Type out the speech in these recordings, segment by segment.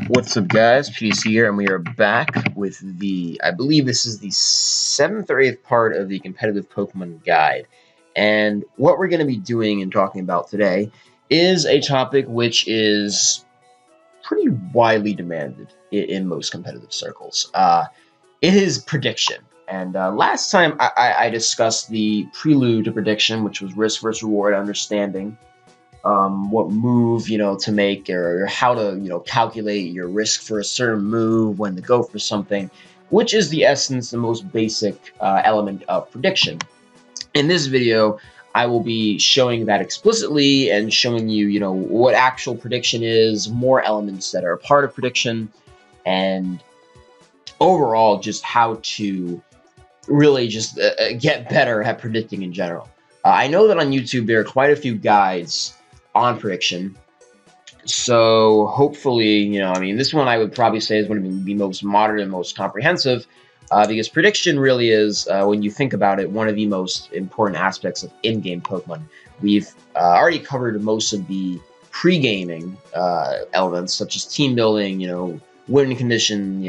What's up, guys? PDC here, and we are back with I believe this is the 7th or 8th part of the competitive Pokemon guide. And what we're going to be doing and talking about today is a topic which is pretty widely demanded in most competitive circles. It is prediction. And last time I discussed the prelude to prediction, which was risk versus reward understanding. What move, to make, or how to, calculate your risk for a certain move, when to go for something, which is the essence, the most basic element of prediction. In this video, I will be showing that explicitly and showing you, what actual prediction is, more elements that are a part of prediction, and overall just how to really just get better at predicting in general. I know that on YouTube there are quite a few guides on prediction, so hopefully, this one I would probably say is one of the most modern and most comprehensive, because prediction really is, when you think about it, one of the most important aspects of in-game Pokemon. We've already covered most of the pre-gaming elements, such as team building, win condition,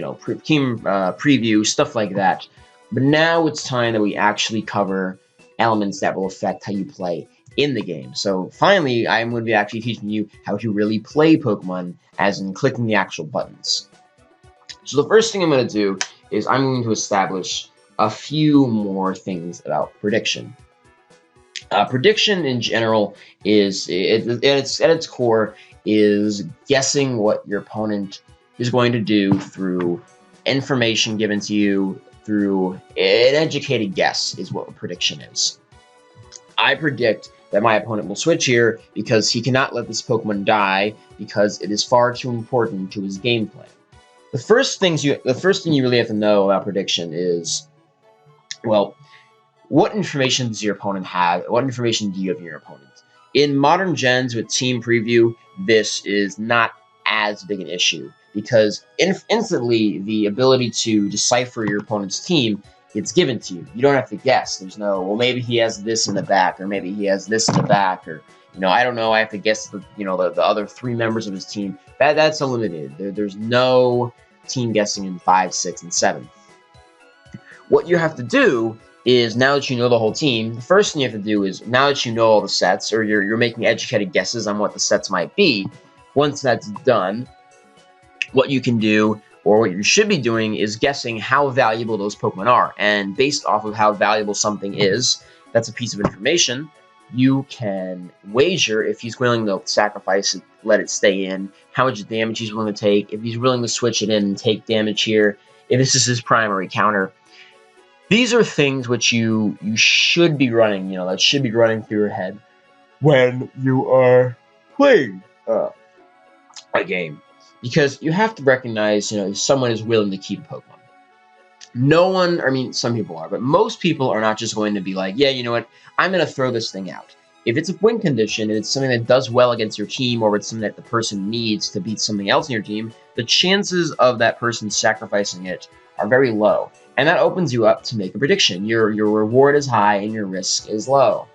team preview, stuff like that. But now it's time that we actually cover elements that will affect how you play in the game. So finally, I'm going to be actually teaching you how to really play Pokemon, as in clicking the actual buttons. So the first thing I'm going to do is I'm going to establish a few more things about prediction. Prediction in general is, at its core, is guessing what your opponent is going to do through information given to you, through an educated guess is what a prediction is. I predict that my opponent will switch here because he cannot let this Pokemon die, because it is far too important to his game plan. The first thing you really have to know about prediction is, well, what information does your opponent have? What information do you have in your opponent? In modern gens with team preview, this is not as big an issue, because instantly the ability to decipher your opponent's team, it's given to you. You don't have to guess. There's no, well, maybe he has this in the back, or maybe he has this in the back, or, I don't know, I have to guess the other 3 members of his team. That's eliminated. There's no team guessing in 5, 6, and 7. What you have to do is, now that you know the whole team, the first thing you have to do is, now that you know all the sets, or you're making educated guesses on what the sets might be, once that's done, what you can do, or what you should be doing, is guessing how valuable those Pokemon are. And based off of how valuable something is, that's a piece of information, you can wager if he's willing to sacrifice it, let it stay in, how much damage he's willing to take, if he's willing to switch it in and take damage here, if this is his primary counter. These are things which you should be running, that should be running through your head when you are playing a game. Because you have to recognize, if someone is willing to keep a Pokemon. No one, some people are, but most people are not just going to be like, yeah, you know what, I'm going to throw this thing out. If it's a win condition, and it's something that does well against your team, or it's something that the person needs to beat something else in your team, the chances of that person sacrificing it are very low. And that opens you up to make a prediction. Your reward is high and your risk is low.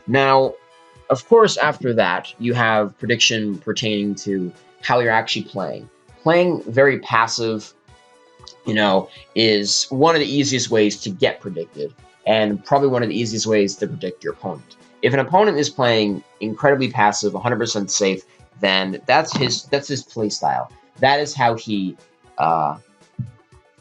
Now, of course, after that, you have prediction pertaining to how you're actually playing. Playing very passive, is one of the easiest ways to get predicted, and probably one of the easiest ways to predict your opponent. If an opponent is playing incredibly passive, 100% safe, then that's his play style. That is how he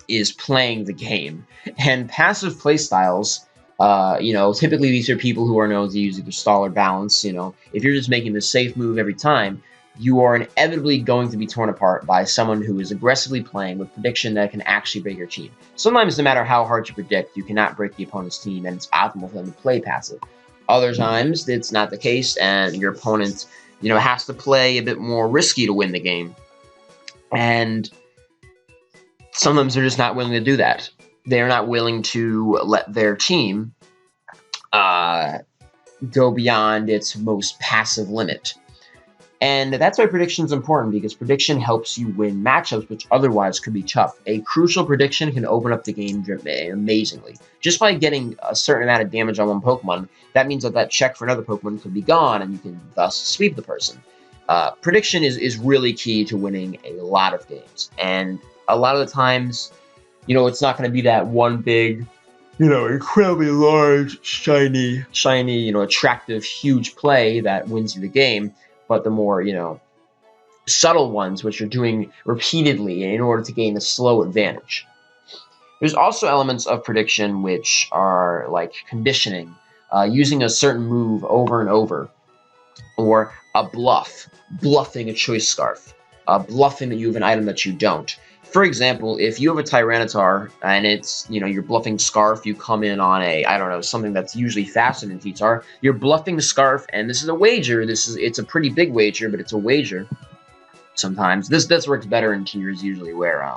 is playing the game. And passive play styles, typically these are people who are known to use either stall or balance. If you're just making the safe move every time, you are inevitably going to be torn apart by someone who is aggressively playing with prediction that can actually break your team. Sometimes, no matter how hard you predict, you cannot break the opponent's team, and it's optimal for them to play passive. Other times, it's not the case, and your opponent, has to play a bit more risky to win the game. And sometimes they're just not willing to do that. They're not willing to let their team go beyond its most passive limit. And that's why prediction is important, because prediction helps you win matchups which otherwise could be tough. A crucial prediction can open up the game amazingly. Just by getting a certain amount of damage on one Pokemon, that means that check for another Pokemon could be gone, and you can thus sweep the person. Prediction is really key to winning a lot of games. And a lot of the times, it's not going to be that one big, incredibly large, shiny, attractive, huge play that wins you the game, but the more, subtle ones, which you're doing repeatedly in order to gain a slow advantage. There's also elements of prediction which are like conditioning, using a certain move over and over, or a bluffing a choice scarf, bluffing that you have an item that you don't. For example, if you have a Tyranitar and it's, you're bluffing Scarf, you come in on something that's usually faster than T-Tar, you're bluffing the Scarf, and this is a wager. It's a pretty big wager, but it's a wager sometimes. This works better in tiers usually where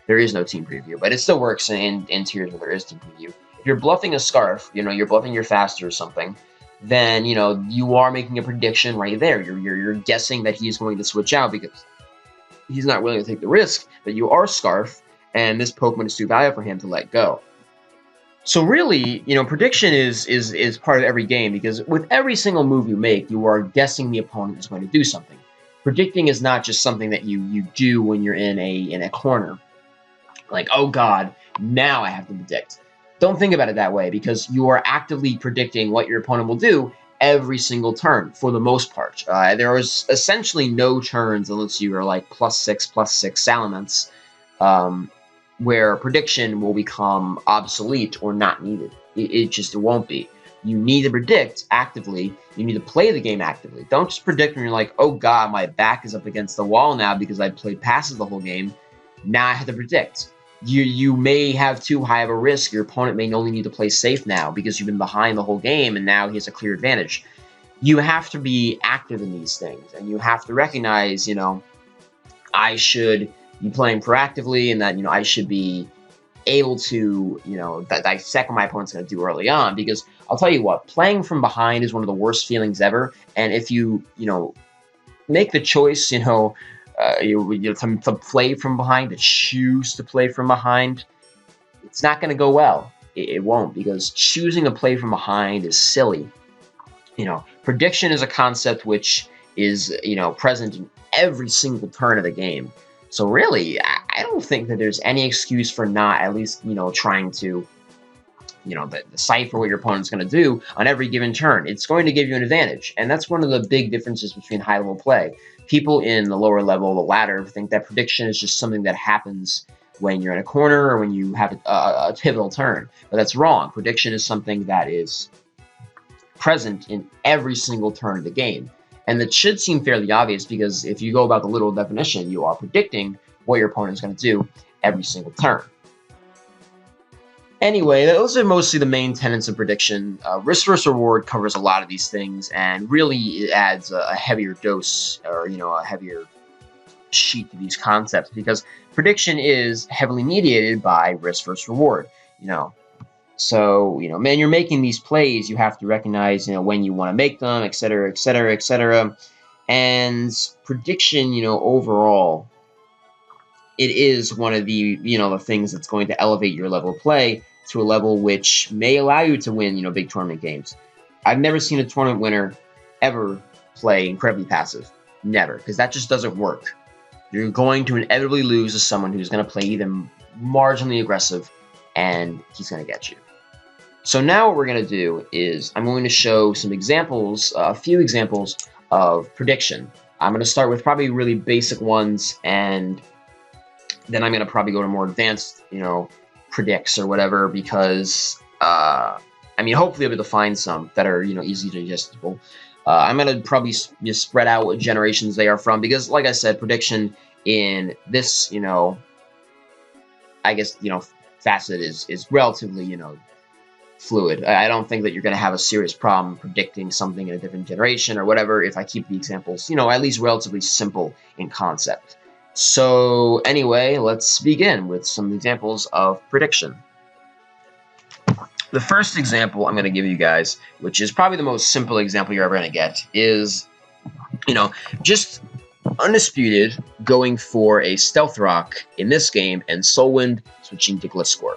there is no team preview, but it still works in tiers where there is team preview. If you're bluffing a Scarf, you're bluffing your faster or something, then, you are making a prediction right there. You're guessing that he's going to switch out because he's not willing to take the risk that you are Scarf, and this Pokemon is too valuable for him to let go. So really, prediction is part of every game, because with every single move you make, you are guessing the opponent is going to do something. Predicting is not just something that you do when you're in a corner. Like, oh god, now I have to predict. Don't think about it that way, because you are actively predicting what your opponent will do every single turn, for the most part. There is essentially no turns unless you are like +6/+6 Salamence, where prediction will become obsolete or not needed. It just won't be. You need to predict actively. You need to play the game actively. Don't just predict when you're like, oh god, my back is up against the wall now because I played passes the whole game. Now I have to predict. You may have too high of a risk. Your opponent may only need to play safe now because you've been behind the whole game and now he has a clear advantage. You have to be active in these things, and you have to recognize, I should be playing proactively, and that, I should be able to, dissect what my opponent's going to do early on, because I'll tell you what, playing from behind is one of the worst feelings ever, and if you, make the choice, to play from behind, to choose to play from behind, it's not going to go well. It won't, because choosing to play from behind is silly. Prediction is a concept which is, present in every single turn of the game. So really, I don't think that there's any excuse for not at least, trying to, decipher what your opponent's going to do on every given turn. It's going to give you an advantage, and that's one of the big differences between high-level play. People in the lower level, the ladder, think that prediction is just something that happens when you're in a corner or when you have a pivotal turn. But that's wrong. Prediction is something that is present in every single turn of the game. And that should seem fairly obvious, because if you go about the literal definition, you are predicting what your opponent is going to do every single turn. Anyway, those are mostly the main tenets of prediction. Risk versus reward covers a lot of these things, and really it adds a heavier dose, or a heavier sheet to these concepts, because prediction is heavily mediated by risk versus reward. So man, you're making these plays, you have to recognize when you want to make them, etc., etc., etc. And prediction, overall, it is one of the the things that's going to elevate your level of play to a level which may allow you to win big tournament games. I've never seen a tournament winner ever play incredibly passive. Never, because that just doesn't work. You're going to inevitably lose to someone who's going to play even marginally aggressive, and he's going to get you. So now what we're going to do is I'm going to show some examples, a few examples of prediction. I'm going to start with probably really basic ones, and then I'm going to probably go to more advanced, predicts or whatever, because, hopefully I'll be able to find some that are, easy digestible. I'm going to probably just spread out what generations they are from, because, like I said, prediction in this, facet is relatively, fluid. I don't think that you're going to have a serious problem predicting something in a different generation or whatever if I keep the examples, at least relatively simple in concept. So anyway, let's begin with some examples of prediction. The first example I'm going to give you guys, which is probably the most simple example you're ever going to get, is, just undisputed going for a Stealth Rock in this game and Soul Wind switching to Gliscor.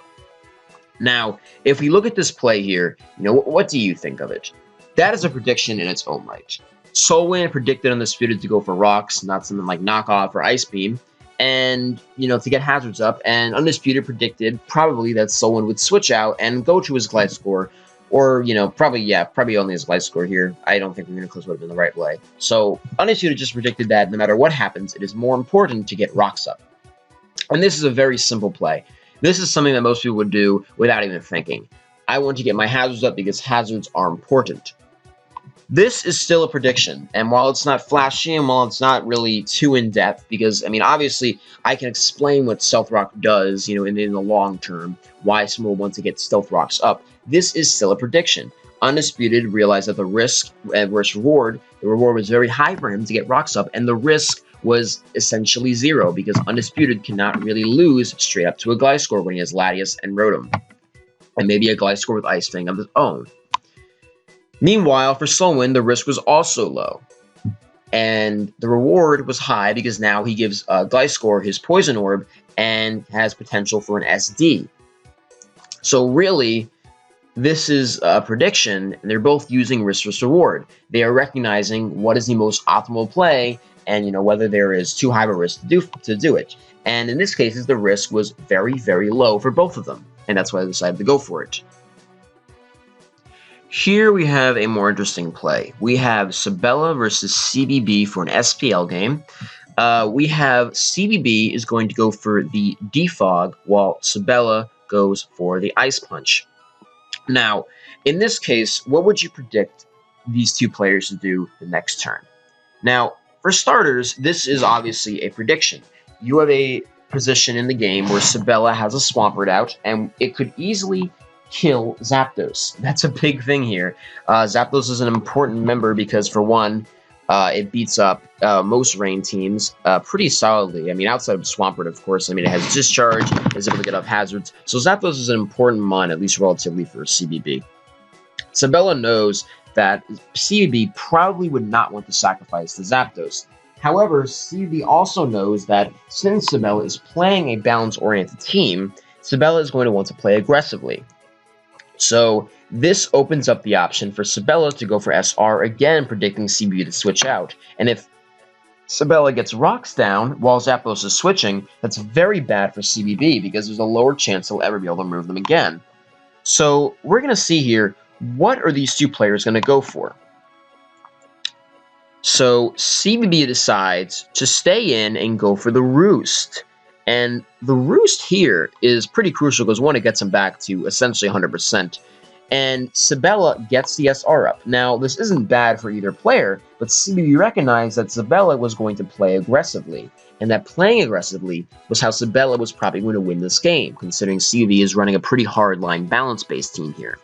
Now, if we look at this play here, what do you think of it? That is a prediction in its own right. Solwyn predicted Undisputed to go for Rocks, not something like Knockoff or Ice Beam, and, to get hazards up, and Undisputed predicted probably that Solwyn would switch out and go to his Gliscor, or, probably only his Gliscor here. I don't think Reuniclus would have been the right play. So, Undisputed just predicted that no matter what happens, it is more important to get Rocks up. And this is a very simple play. This is something that most people would do without even thinking. I want to get my hazards up because hazards are important. This is still a prediction, and while it's not flashy and while it's not really too in-depth, because, obviously, I can explain what Stealth Rock does, in the long term, why someone will want to get Stealth Rocks up, this is still a prediction. Undisputed realized that the risk versus reward, the reward was very high for him to get Rocks up, and the risk was essentially zero, because Undisputed cannot really lose straight up to a Gliscor when he has Latias and Rotom, and maybe a Gliscor with Ice Fang of his own. Meanwhile, for Solwyn, the risk was also low, and the reward was high because now he gives Gliscor his Poison Orb and has potential for an SD. So really, this is a prediction, and they're both using risk versus reward. They are recognizing what is the most optimal play, and whether there is too high of a risk to do it. And in this case, the risk was very, very low for both of them, and that's why they decided to go for it. Here we have a more interesting play. We have Sabella versus CBB for an SPL game. We have CBB is going to go for the Defog, while Sabella goes for the Ice Punch. Now, in this case, what would you predict these two players to do the next turn? Now, for starters, this is obviously a prediction. You have a position in the game where Sabella has a Swampert out, and it could easily kill Zapdos. That's a big thing here. Zapdos is an important member because, for one, it beats up most rain teams pretty solidly. Outside of Swampert, of course. It has Discharge, is able to get up hazards. So Zapdos is an important mon, at least relatively, for CBB. Sabella knows that CBB probably would not want to sacrifice the Zapdos. However, CBB also knows that since Sabella is playing a balance-oriented team, Sabella is going to want to play aggressively. So this opens up the option for Sabella to go for SR, again predicting CBB to switch out. And if Sabella gets Rocks down while Zapdos is switching, that's very bad for CBB because there's a lower chance he'll ever be able to move them again. So we're going to see here, what are these two players going to go for? So CBB decides to stay in and go for the Roost. And the Roost here is pretty crucial because, one, it gets him back to essentially 100%. And Sabella gets the SR up. Now, this isn't bad for either player, but CBB recognized that Sabella was going to play aggressively. And that playing aggressively was how Sabella was probably going to win this game, considering CBB is running a pretty hard-line balance-based team here.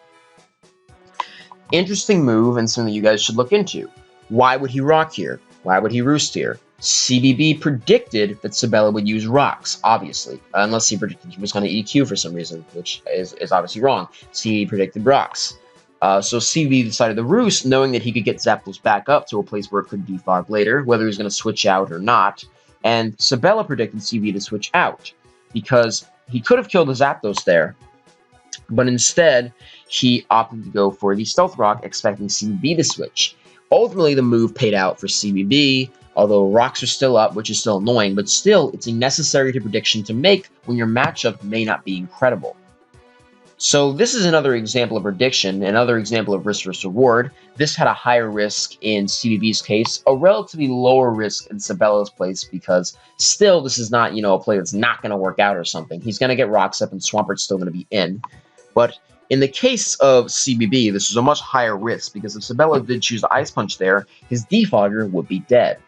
Interesting move and something you guys should look into. Why would he Rock here? Why would he Roost here? CBB predicted that Sabella would use Rocks, obviously, unless he predicted he was going to EQ for some reason, which is obviously wrong. CBB predicted Rocks. So CBB decided to Roost, knowing that he could get Zapdos back up to a place where it could defog later, whether he was going to switch out or not. And Sabella predicted CBB to switch out, because he could have killed the Zapdos there, but instead, he opted to go for the Stealth Rock, expecting CBB to switch. Ultimately, the move paid out for CBB, although Rocks are still up, which is still annoying, but still, it's a necessary prediction to make when your matchup may not be incredible. So this is another example of prediction, another example of risk versus reward. This had a higher risk in CBB's case, a relatively lower risk in Sabella's place, because still, this is not, a play that's not going to work out or something. He's going to get Rocks up, and Swampert's still going to be in. But in the case of CBB, this was a much higher risk, because if Sabella did choose the Ice Punch there, his Defogger would be dead.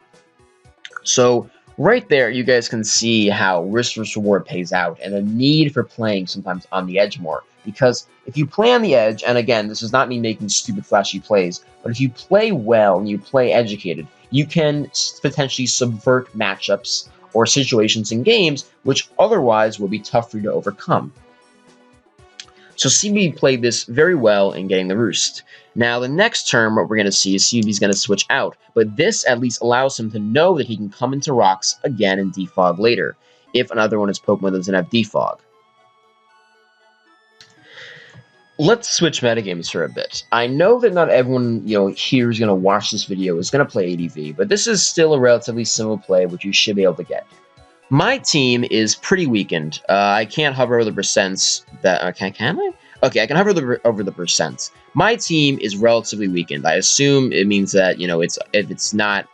So right there, you guys can see how risk versus reward pays out, and the need for playing sometimes on the edge more. Because if you play on the edge, and again, this is not me making stupid flashy plays, but if you play well and you play educated, you can potentially subvert matchups or situations in games which otherwise will be tough for you to overcome. So CBB played this very well in getting the Roost. Now, the next turn, what we're going to see is CBB's going to switch out, but this at least allows him to know that he can come into Rocks again and defog later, if another one of his Pokemon doesn't have defog. Let's switch metagames for a bit. I know that not everyone, here is going to watch this video is going to play ADV, but this is still a relatively simple play which you should be able to get. My team is pretty weakened. I can't hover over the percents. Can I? Okay, I can hover over the percents. My team is relatively weakened. I assume it means that if it's not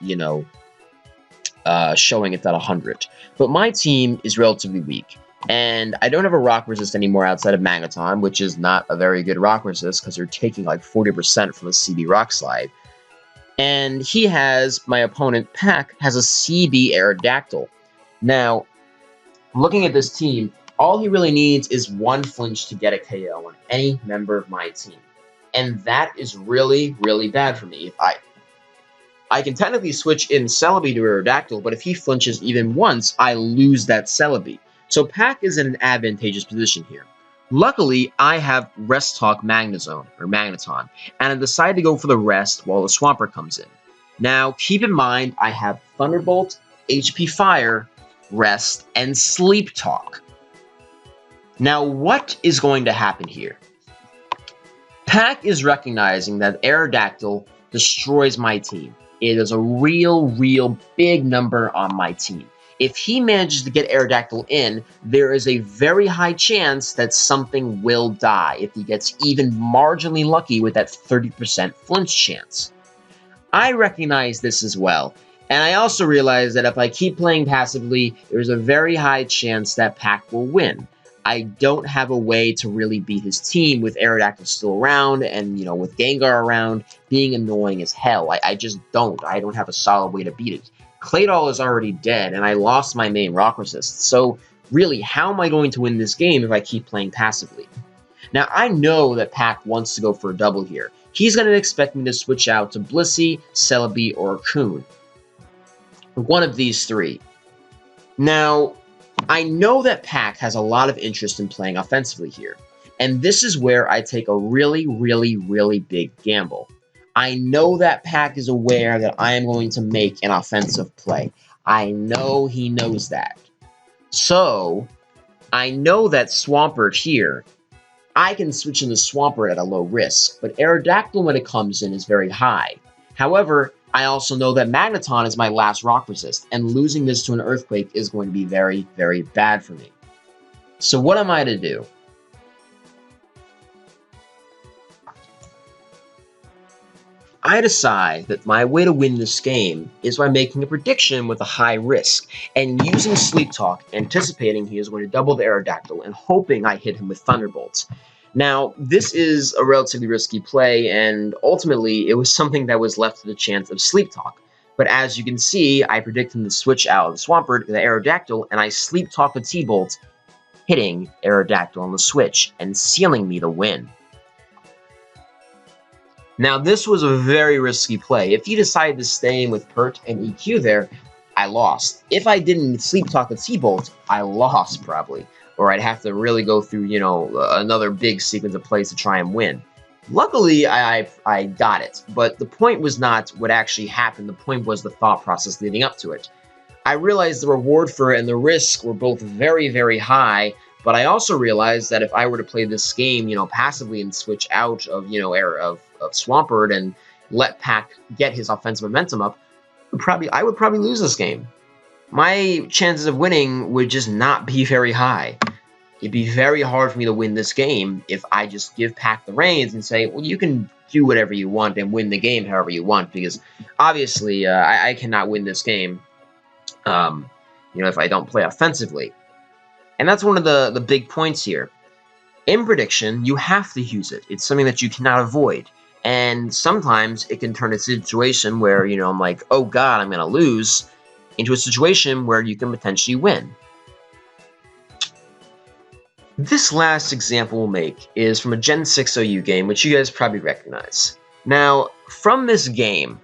showing it's at 100. But my team is relatively weak. And I don't have a rock resist anymore outside of Magneton, which is not a very good rock resist because you're taking like 40% from a CB rock slide. And my opponent, Pack, has a CB Aerodactyl. Now, looking at this team, all he really needs is one flinch to get a KO on any member of my team. And that is really, really bad for me. I can technically switch in Celebi to Aerodactyl, but if he flinches even once, I lose that Celebi. So Pack is in an advantageous position here. Luckily, I have Rest Talk Magneton, and I decide to go for the rest while the Swampert comes in. Now, keep in mind, I have Thunderbolt, HP Fire, Rest, and Sleep Talk. Now, what is going to happen here? Pack is recognizing that Aerodactyl destroys my team. It is a real big number on my team. If he manages to get Aerodactyl in, there is a very high chance that something will die if he gets even marginally lucky with that 30% flinch chance. I recognize this as well, and I also realize that if I keep playing passively, there's a very high chance that Pack will win. I don't have a way to really beat his team with Aerodactyl still around and, with Gengar around being annoying as hell. I just don't. I don't have a solid way to beat it. Claydol is already dead, and I lost my main rock resist. So, really, how am I going to win this game if I keep playing passively? Now, I know that Pack wants to go for a double here. He's going to expect me to switch out to Blissey, Celebi, or Coon. One of these three. Now, I know that Pack has a lot of interest in playing offensively here, and this is where I take a really big gamble. I know that Pack is aware that I am going to make an offensive play. I know he knows that. So, I know that Swampert here, I can switch into Swampert at a low risk, but Aerodactyl when it comes in is very high. However, I also know that Magneton is my last rock resist, and losing this to an Earthquake is going to be very bad for me. So what am I to do? I decide that my way to win this game is by making a prediction with a high risk, and using Sleep Talk, anticipating he is going to double the Aerodactyl, and hoping I hit him with Thunderbolts. Now, this is a relatively risky play, and ultimately, it was something that was left to the chance of Sleep Talk. But as you can see, I predict him to switch out of the Swampert to the Aerodactyl, and I Sleep Talk the T-Bolt, hitting Aerodactyl on the switch, and sealing me the win. Now, this was a very risky play. If he decided to stay in with Pert and EQ there, I lost. If I didn't Sleep Talk the T-Bolt, I lost, probably. Or I'd have to really go through, another big sequence of plays to try and win. Luckily, I got it. But the point was not what actually happened. The point was the thought process leading up to it. I realized the reward for it and the risk were both very high, but I also realized that if I were to play this game, passively and switch out of, of Swampert and let Pack get his offensive momentum up, I would probably lose this game. My chances of winning would just not be very high. It'd be very hard for me to win this game if I just give Pack the reins and say, well, you can do whatever you want and win the game however you want, because obviously I cannot win this game, if I don't play offensively. And that's one of the big points here. In prediction, you have to use it. It's something that you cannot avoid. And sometimes it can turn a situation where, I'm like, oh god, I'm going to lose, into a situation where you can potentially win. This last example we'll make is from a Gen 6 OU game, which you guys probably recognize. Now, from this game,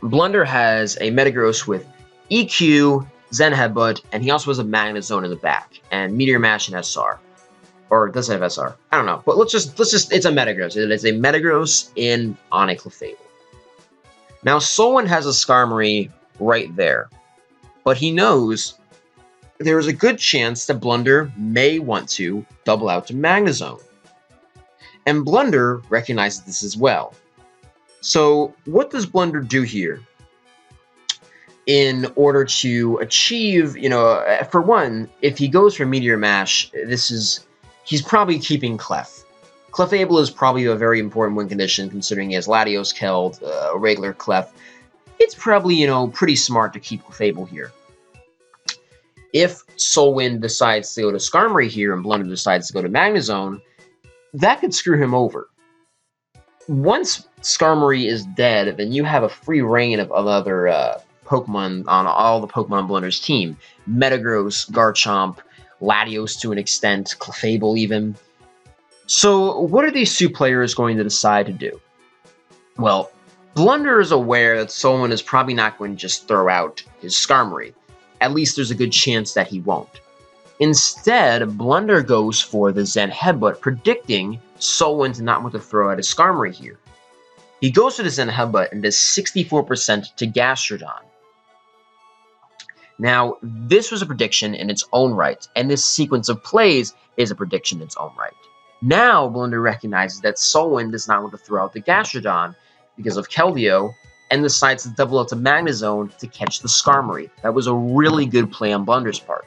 Blunder has a Metagross with EQ, Zen Headbutt, and he also has a Magnet Zone in the back, and Meteor Mash and SR. Or does it have SR? I don't know, but let's just, it's a Metagross. It is a Metagross on a Clefable. Now, Solon has a Skarmory right there, but he knows there is a good chance that Blunder may want to double out to Magnezone. And Blunder recognizes this as well. So what does Blunder do here in order to achieve, for one, if he goes for Meteor Mash, he's probably keeping Clef. Clefable is probably a very important win condition considering he has Latios, Keld, a regular Clef. It's probably, pretty smart to keep Clefable here. If Soulwind decides to go to Skarmory here and Blunder decides to go to Magnezone, that could screw him over. Once Skarmory is dead, then you have a free reign of other Pokemon on all the Pokemon Blunder's team. Metagross, Garchomp, Latios to an extent, Clefable even. So what are these two players going to decide to do? Well, Blunder is aware that Soulwind is probably not going to just throw out his Skarmory. At least there's a good chance that he won't. Instead, Blunder goes for the Zen Headbutt, predicting Soulwind to not want to throw out his Skarmory here. He goes for the Zen Headbutt and does 64% to Gastrodon. Now, this was a prediction in its own right, and this sequence of plays is a prediction in its own right. Now, Blunder recognizes that Soulwind does not want to throw out the Gastrodon because of Keldeo, and decides to double out to Magnezone to catch the Skarmory. That was a really good play on Blunder's part.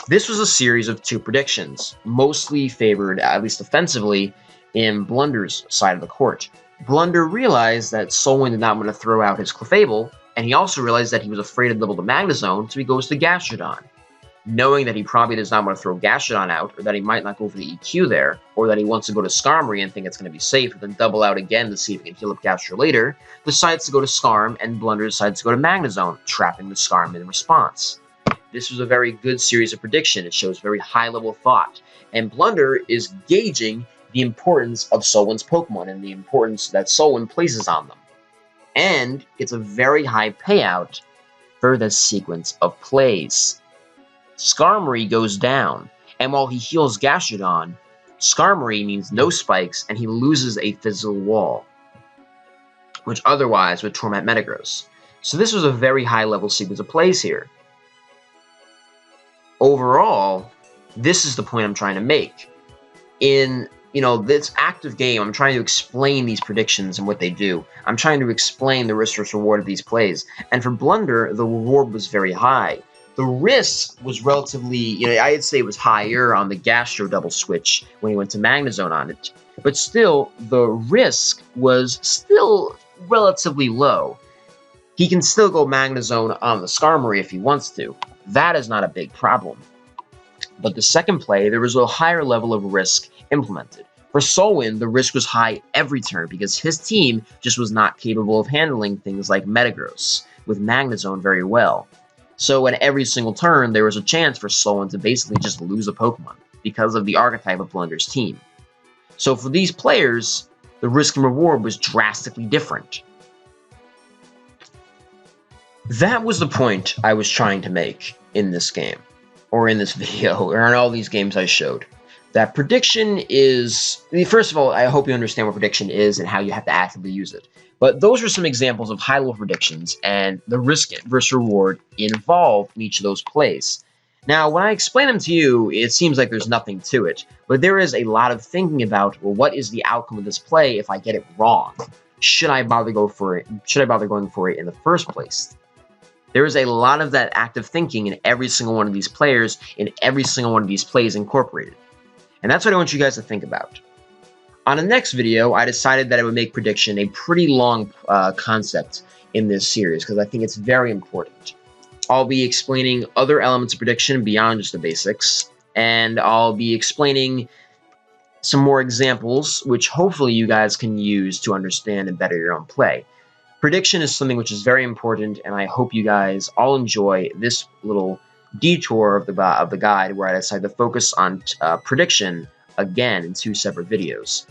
This was a series of two predictions, mostly favored, at least offensively, in Blunder's side of the court. Blunder realized that Soulwind did not want to throw out his Clefable, and he also realized that he was afraid to double the Magnezone, so he goes to Gastrodon. Knowing that he probably does not want to throw Gastrodon out, or that he might not go for the EQ there, or that he wants to go to Skarmory and think it's going to be safe, and then double out again to see if he can heal up Gastro later, decides to go to Skarm, and Blunder decides to go to Magnezone, trapping the Skarm in response. This was a very good series of prediction. It shows very high-level thought, and Blunder is gauging the importance of Soulwind's Pokemon and the importance that Soulwind places on them. And it's a very high payout for this sequence of plays. Skarmory goes down, and while he heals Gastrodon, Skarmory means no spikes, and he loses a physical wall, which otherwise would torment Metagross. So this was a very high-level sequence of plays here. Overall, this is the point I'm trying to make. In, this active game, I'm trying to explain these predictions and what they do. I'm trying to explain the risk versus reward of these plays. And for Blunder, the reward was very high. The risk was relatively, I'd say it was higher on the Gastro double switch when he went to Magnezone on it. But still, the risk was still relatively low. He can still go Magnezone on the Skarmory if he wants to. That is not a big problem. But the second play, there was a higher level of risk implemented. For Soulwind, the risk was high every turn because his team just was not capable of handling things like Metagross with Magnezone very well. So at every single turn, there was a chance for Soulwind to basically just lose a Pokemon because of the archetype of Blunder's team. So for these players, the risk and reward was drastically different. That was the point I was trying to make in this game, or in this video, or in all these games I showed. That prediction is... First of all, I hope you understand what prediction is and how you have to actively use it. But those are some examples of high-level predictions and the risk versus reward involved in each of those plays. Now, when I explain them to you, it seems like there's nothing to it. But there is a lot of thinking about, well, what is the outcome of this play if I get it wrong? Should I bother going for it? Should I bother going for it in the first place? There is a lot of that active thinking in every single one of these players, in every single one of these plays incorporated. And that's what I want you guys to think about. On the next video, I decided that I would make prediction a pretty long concept in this series, because I think it's very important. I'll be explaining other elements of prediction beyond just the basics, and I'll be explaining some more examples, which hopefully you guys can use to understand and better your own play. Prediction is something which is very important, and I hope you guys all enjoy this little detour of the guide where I decided to focus on prediction again in two separate videos.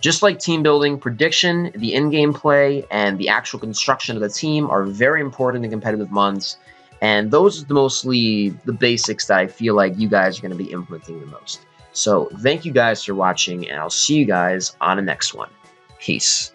Just like team building, prediction, the in-game play, and the actual construction of the team are very important in competitive months, and those are mostly the basics that I feel like you guys are going to be implementing the most. So thank you guys for watching, and I'll see you guys on the next one. Peace.